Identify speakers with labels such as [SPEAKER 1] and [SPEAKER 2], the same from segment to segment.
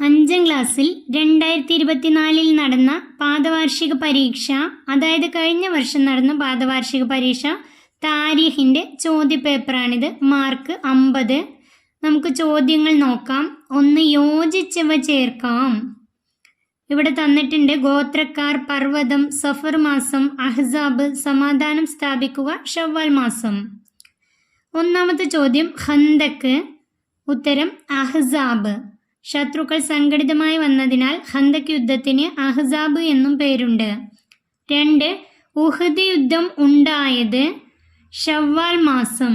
[SPEAKER 1] 5ാം ക്ലാസ്സിൽ 2024 നടന്ന പാദവാർഷിക പരീക്ഷ, അതായത് കഴിഞ്ഞ വർഷം നടന്ന പാദവാർഷിക പരീക്ഷ താരീഖിൻ്റെ ചോദ്യപേപ്പറാണിത്. മാർക്ക് 50. നമുക്ക് ചോദ്യങ്ങൾ നോക്കാം. 1. യോജിച്ചവ ചേർക്കാം. ഇവിടെ തന്നിട്ടുണ്ട്: ഗോത്രക്കാർ, പർവ്വതം, സഫർ മാസം, അഹ്സാബ്, സമാധാനം സ്ഥാപിക്കുക, ഷവ്വാൽ മാസം. 1ാമത്തെ ചോദ്യം ഖന്ദക്ക്. ഉത്തരം അഹ്സാബ്. ശത്രുക്കൾ സംഘടിതമായി വന്നതിനാൽ ഖന്ദക്ക് യുദ്ധത്തിന് അഹ്സാബ് എന്നും പേരുണ്ട്. 2. ഉഹദ് യുദ്ധം ഉണ്ടായത് ഷവ്വാൽ മാസം.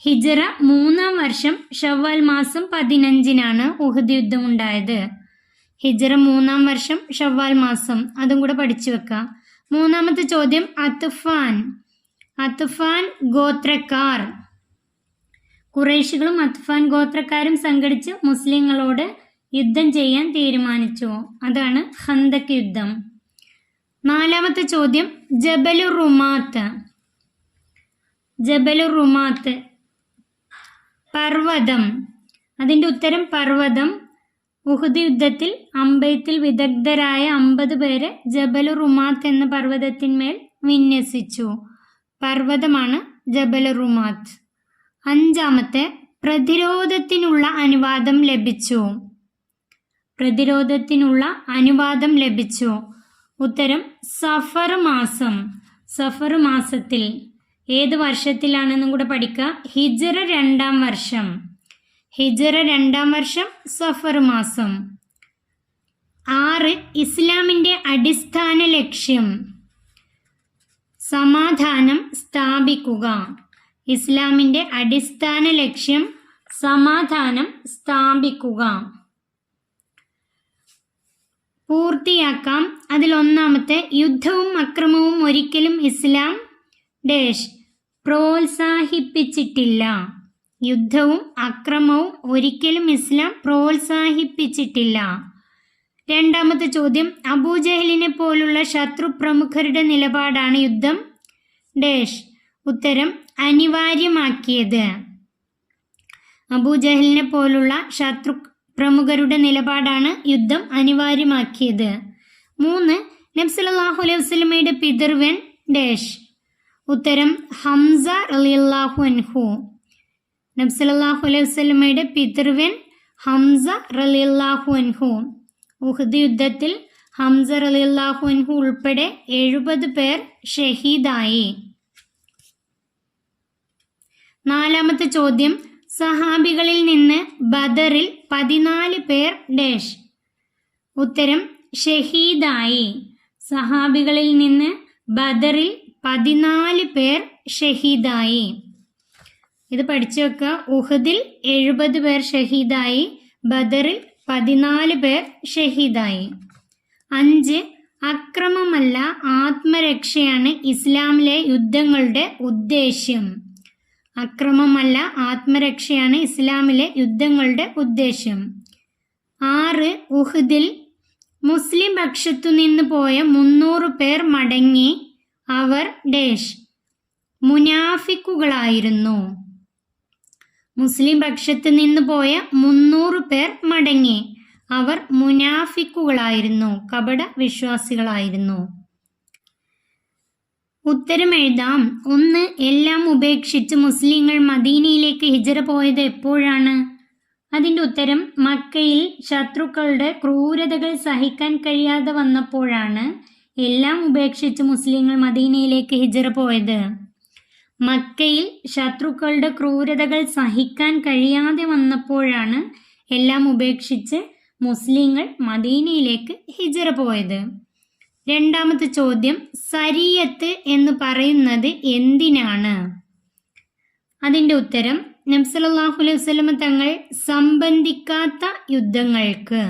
[SPEAKER 1] ഹിജ്റ 3-ാം വർഷം ഷവ്വാൽ മാസം 15-നാണ് ഉഹദ് യുദ്ധം ഉണ്ടായത്. ഹിജ്റ 3-ാം വർഷം ഷവ്വാൽ മാസം, അതും കൂടെ പഠിച്ചു വെക്കാം. 3ാമത്തെ ചോദ്യം അത്ഫാൻ. അത്ഫാൻ ഗോത്രക്കാർ. ഖുറൈശികളും അത്ഫാൻ ഗോത്രക്കാരും സംഘടിച്ച് മുസ്ലിങ്ങളോട് യുദ്ധം ചെയ്യാൻ തീരുമാനിച്ചു. അതാണ് ഖന്ദക്ക് യുദ്ധം. 4ാമത്തെ ചോദ്യം ജബലുർ റുമാത്ത്. ജബലുർ റുമാത്ത് പർവ്വതം. അതിൻ്റെ ഉത്തരം പർവ്വതം. ഉഹദ് യുദ്ധത്തിൽ അമ്പെയ്ത്തിൽ വിദഗ്ധരായ 50 പേരെ ജബലുർ റുമാത്ത് എന്ന പർവ്വതത്തിന്മേൽ വിന്യസിച്ചു. പർവ്വതമാണ് ജബലുർ റുമാത്ത്. 5ാമത്തെ പ്രതിരോധത്തിനുള്ള അനുവാദം ലഭിച്ചു. പ്രതിരോധത്തിനുള്ള അനുവാദം ലഭിച്ചു. ഉത്തരം സഫർ മാസം. സഫർ മാസത്തിൽ. ഏത് വർഷത്തിലാണെന്നും കൂടെ പഠിക്കുക. ഹിജ്റ 2-ാം വർഷം. ഹിജ്റ 2-ാം വർഷം സഫർ മാസം. 6. ഇസ്ലാമിൻ്റെ അടിസ്ഥാന ലക്ഷ്യം സമാധാനം സ്ഥാപിക്കുക. ഇസ്ലാമിൻ്റെ അടിസ്ഥാന ലക്ഷ്യം സമാധാനം സ്ഥാപിക്കുക. പൂർത്തിയാക്കാം. അതിൽ 1ാമത്തെ യുദ്ധവും അക്രമവും ഒരിക്കലും ഇസ്ലാം പ്രോത്സാഹിപ്പിച്ചിട്ടില്ല. യുദ്ധവും അക്രമവും ഒരിക്കലും ഇസ്ലാം പ്രോത്സാഹിപ്പിച്ചിട്ടില്ല. 2ാമത്തെ ചോദ്യം അബൂജഹലിനെ പോലുള്ള ശത്രു പ്രമുഖരുടെ നിലപാടാണ് യുദ്ധം ഉത്തരം അനിവാര്യമാക്കിയത്. അബൂജഹലിനെ പോലുള്ള ശത്രു പ്രമുഖരുടെ നിലപാടാണ് യുദ്ധം അനിവാര്യമാക്കിയത്. 3. നബി സല്ലല്ലാഹു അലൈഹി വസല്ലമയുടെ പിതൃവ്യൻ ഉത്തരം ഹംസ റളിയല്ലാഹു അൻഹു. നബി സല്ലല്ലാഹു അലൈഹി വസല്ലമയുടെ പിതൃവ്യൻ ഹംസ റളിയല്ലാഹു അൻഹു. ഉഹദ് യുദ്ധത്തിൽ ഹംസ റളിയല്ലാഹു അൻഹു ഉൾപ്പെടെ 70 പേർ ഷഹീദായി. 4ാമത്തെ ചോദ്യം സഹാബികളിൽ നിന്ന് ബദറിൽ 14 പേർ ഉത്തരം ഷഹീദായി. സഹാബികളിൽ നിന്ന് ബദറിൽ 14 പേർ ഷഹീദായി. ഇത് പഠിച്ചു വെക്കുക. ഉഹദിൽ 70 പേർ ഷഹീദായി, ബദറിൽ 14 പേർ ഷഹീദായി. 5. അക്രമമല്ല ആത്മരക്ഷയാണ് ഇസ്ലാമിലെ യുദ്ധങ്ങളുടെ ഉദ്ദേശ്യം. അക്രമമല്ല ആത്മരക്ഷയാണ് ഇസ്ലാമിലെ യുദ്ധങ്ങളുടെ ഉദ്ദേശ്യം. 6. ഉഹദിൽ മുസ്ലിം പക്ഷത്തു നിന്ന് പോയ 300 പേർ മടങ്ങി. അവർ മുനാഫിക്കുകളായിരുന്നു. മുസ്ലിം പക്ഷത്ത് നിന്ന് പോയ 300 പേർ മടങ്ങി. അവർ മുനാഫിക്കുകളായിരുന്നു, കപട വിശ്വാസികളായിരുന്നു. ഉത്തരം എഴുതാം. 1. എല്ലാം ഉപേക്ഷിച്ച് മുസ്ലിങ്ങൾ മദീനയിലേക്ക് ഹിജ്റ പോയത് എപ്പോഴാണ്? അതിൻ്റെ ഉത്തരം മക്കയിൽ ശത്രുക്കളുടെ ക്രൂരതകൾ സഹിക്കാൻ കഴിയാതെ വന്നപ്പോഴാണ് എല്ലാം ഉപേക്ഷിച്ച് മുസ്ലിങ്ങൾ മദീനയിലേക്ക് ഹിജ്റ പോയത്. മക്കയിൽ ശത്രുക്കളുടെ ക്രൂരതകൾ സഹിക്കാൻ കഴിയാതെ വന്നപ്പോഴാണ് എല്ലാം ഉപേക്ഷിച്ച് മുസ്ലിങ്ങൾ മദീനയിലേക്ക് ഹിജ്റ പോയത്. 2ാമത്തെ ചോദ്യം സരിയത്ത് എന്ന് പറയുന്നത് എന്തിനാണ്? അതിൻ്റെ ഉത്തരം നബി സല്ലല്ലാഹു അലൈഹി വസല്ലമ തങ്ങൾ സംബന്ധിക്കാത്ത യുദ്ധങ്ങൾക്ക്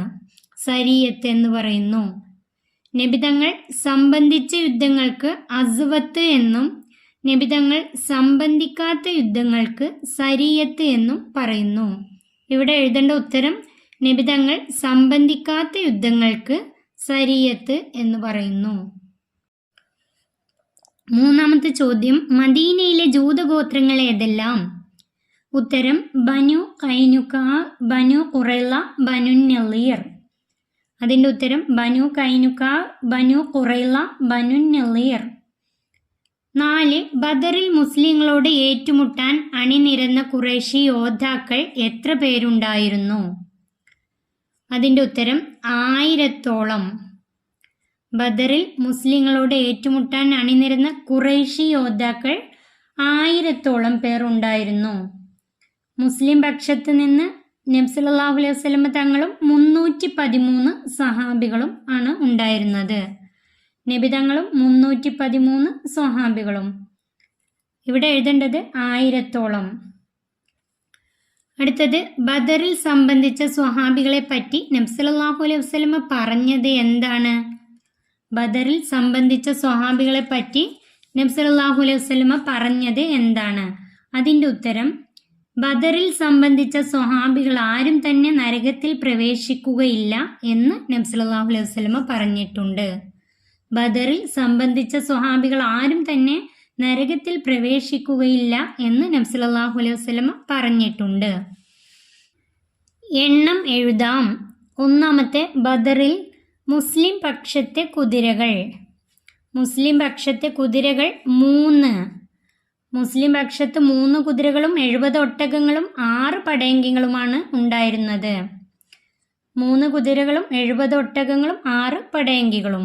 [SPEAKER 1] സരിയത്ത് എന്ന് പറയുന്നു. നബി തങ്ങൾ സംബന്ധിച്ച യുദ്ധങ്ങൾക്ക് അസ്വത്ത് എന്നും നബി തങ്ങൾ സംബന്ധിക്കാത്ത യുദ്ധങ്ങൾക്ക് സരിയത്ത് എന്നും പറയുന്നു. ഇവിടെ എഴുതേണ്ട ഉത്തരം നബി തങ്ങൾ സംബന്ധിക്കാത്ത യുദ്ധങ്ങൾക്ക് സരിയത്ത് എന്ന് പറയുന്നു. 3ാമത്തെ ചോദ്യം മദീനയിലെ ജൂതഗോത്രങ്ങൾ ഏതെല്ലാം? ഉത്തരം ബനു കൈനുകാ, ബനു ഖുറൈള, ബനു നളീർ. അതിൻ്റെ ഉത്തരം ബനു കൈനുകാ, ബനു ഖുറൈള, ബനു നളീർ. 4. ബദറിൽ മുസ്ലിങ്ങളോട് ഏറ്റുമുട്ടാൻ അണിനിരന്ന ഖുറൈശി യോദ്ധാക്കൾ എത്ര പേരുണ്ടായിരുന്നു? അതിൻ്റെ ഉത്തരം 1000-ഓളം. ബദറിൽ മുസ്ലിങ്ങളോട് ഏറ്റുമുട്ടാൻ അണിനിരന്ന ഖുറൈശി യോദ്ധാക്കൾ 1000-ഓളം പേർ ഉണ്ടായിരുന്നു. മുസ്ലിം പക്ഷത്ത് നിന്ന് നബി സല്ലല്ലാഹു അലൈഹി വസല്ലം തങ്ങളും 313 സഹാബികളും ആണ് ഉണ്ടായിരുന്നത്. നബി തങ്ങളും 313 സ്വഹാബികളും. ഇവിടെ എഴുതേണ്ടത് 1000-ഓളം. അടുത്തത് ബദറിൽ സംബന്ധിച്ച സ്വഹാബികളെ പറ്റി നബി സല്ലല്ലാഹു അലൈഹി വസല്ലം പറഞ്ഞത് എന്താണ്? ബദറിൽ സംബന്ധിച്ച സ്വഹാബികളെ പറ്റി നബി സല്ലല്ലാഹു അലൈഹി വസല്ലം പറഞ്ഞത് എന്താണ്? അതിൻ്റെ ഉത്തരം ബദറിൽ സംബന്ധിച്ച സ്വഹാബികൾ ആരും തന്നെ നരകത്തിൽ പ്രവേശിക്കുകയില്ല എന്ന് നബി സല്ലല്ലാഹു അലൈഹി വസല്ലം പറഞ്ഞിട്ടുണ്ട്. ബദറിൽ സംബന്ധിച്ച സ്വഹാബികൾ ആരും തന്നെ നരകത്തിൽ പ്രവേശിക്കുകയില്ല എന്ന് നബി സല്ലല്ലാഹു അലൈഹി വസല്ലം പറഞ്ഞിട്ടുണ്ട്. എണ്ണം എഴുതാം. ഒന്നാമത്തെ ബദറിൽ മുസ്ലിം പക്ഷത്തെ കുതിരകൾ. മുസ്ലിം പക്ഷത്തെ കുതിരകൾ 3. മുസ്ലിം പക്ഷത്ത് 3 കുതിരകളും 70 ഒട്ടകങ്ങളും 6 പടയങ്കികളുമാണ് ഉണ്ടായിരുന്നത്. 3 കുതിരകളും 70 ഒട്ടകങ്ങളും 6 പടയങ്കികളും.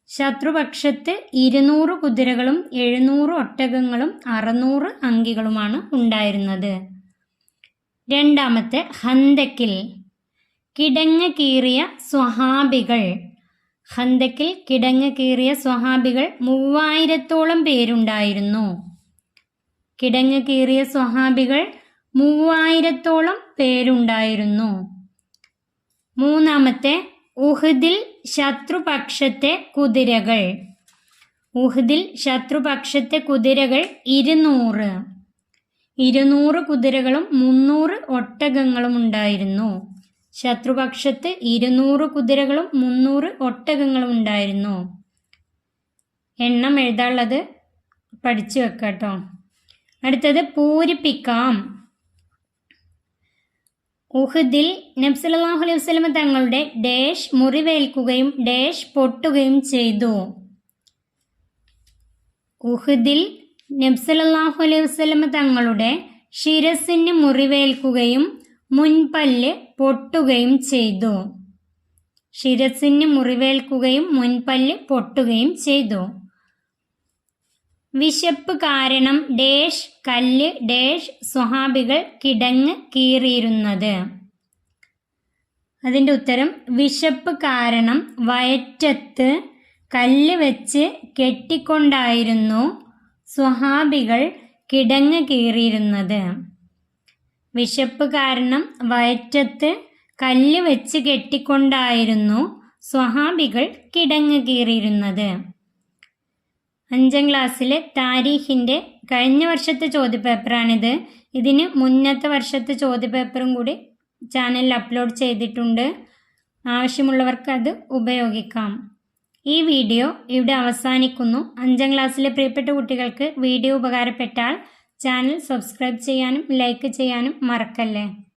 [SPEAKER 1] ശത്രുപക്ഷത്ത് 200 കുതിരകളും 700 ഒട്ടകങ്ങളും 600 അങ്കികളുമാണ് ഉണ്ടായിരുന്നത്. രണ്ടാമത്തെ ഖന്തക്കിൽ കിടങ്ങ് കീറിയ സ്വഹാബികൾ. ഖന്തക്കിൽ കിടങ്ങ് കീറിയ സ്വഹാബികൾ 3000-ഓളം പേരുണ്ടായിരുന്നു. കിടങ്ങ് കീറിയ സ്വഹാബികൾ 3000-ഓളം പേരുണ്ടായിരുന്നു. മൂന്നാമത്തെ ഉഹദിൽ ശത്രുപക്ഷത്തെ കുതിരകൾ. ഉഹദിൽ ശത്രുപക്ഷത്തെ കുതിരകൾ 200. 200 കുതിരകളും 300 ഒട്ടകങ്ങളും ഉണ്ടായിരുന്നു. ശത്രുപക്ഷത്ത് 200 കുതിരകളും 300 ഒട്ടകങ്ങളും ഉണ്ടായിരുന്നു. എണ്ണം എഴുതാനുള്ളത് പഠിച്ചു വെക്കാട്ടോ. അടുത്തത് പൂരിപ്പിക്കാം. ഉഹദിൽ നബി സല്ലല്ലാഹു അലൈഹി വസല്ലം തങ്ങളുടെ ഡാഷ് മുറിവേൽക്കുകയും ഡാഷ് പൊട്ടുകയും ചെയ്തു. ഉഹദിൽ നബി സല്ലല്ലാഹു അലൈഹി വസല്ലം തങ്ങളുടെ ശിരസിന് മുറിവേൽക്കുകയും മുൻപല്ല് പൊട്ടുകയും ചെയ്തു. ശിരസിന് മുറിവേൽക്കുകയും മുൻപല്ല് പൊട്ടുകയും ചെയ്തു. വിശപ്പ് കാരണം ഡാഷ് കല്ല് ഡാഷ് സ്വഹാബികൾ കിടങ്ങ് കീറിയിരുന്നത്. അതിൻ്റെ ഉത്തരം വിശപ്പ് കാരണം വയറ്റത്ത് കല്ല് വെച്ച് കെട്ടിക്കൊണ്ടായിരുന്നു സ്വഹാബികൾ കിടങ്ങ് കീറിയിരുന്നത്. വിശപ്പ് കാരണം വയറ്റത്ത് കല്ല് വെച്ച് കെട്ടിക്കൊണ്ടായിരുന്നു സ്വഹാബികൾ കിടങ്ങ് കീറിയിരുന്നത്. 5ാം ക്ലാസ്സിലെ താരീഖിൻ്റെ കഴിഞ്ഞ വർഷത്തെ ചോദ്യപേപ്പറാണിത്. ഇതിന് മുന്നത്തെ വർഷത്തെ ചോദ്യപേപ്പറും കൂടി ചാനലിൽ അപ്ലോഡ് ചെയ്തിട്ടുണ്ട്. ആവശ്യമുള്ളവർക്ക് അത് ഉപയോഗിക്കാം. ഈ വീഡിയോ ഇവിടെ അവസാനിക്കുന്നു. 5ാം ക്ലാസ്സിലെ പ്രിയപ്പെട്ട കുട്ടികൾക്ക് വീഡിയോ ഉപകാരപ്പെട്ടാൽ ചാനൽ സബ്സ്ക്രൈബ് ചെയ്യാനും ലൈക്ക് ചെയ്യാനും മറക്കല്ലേ.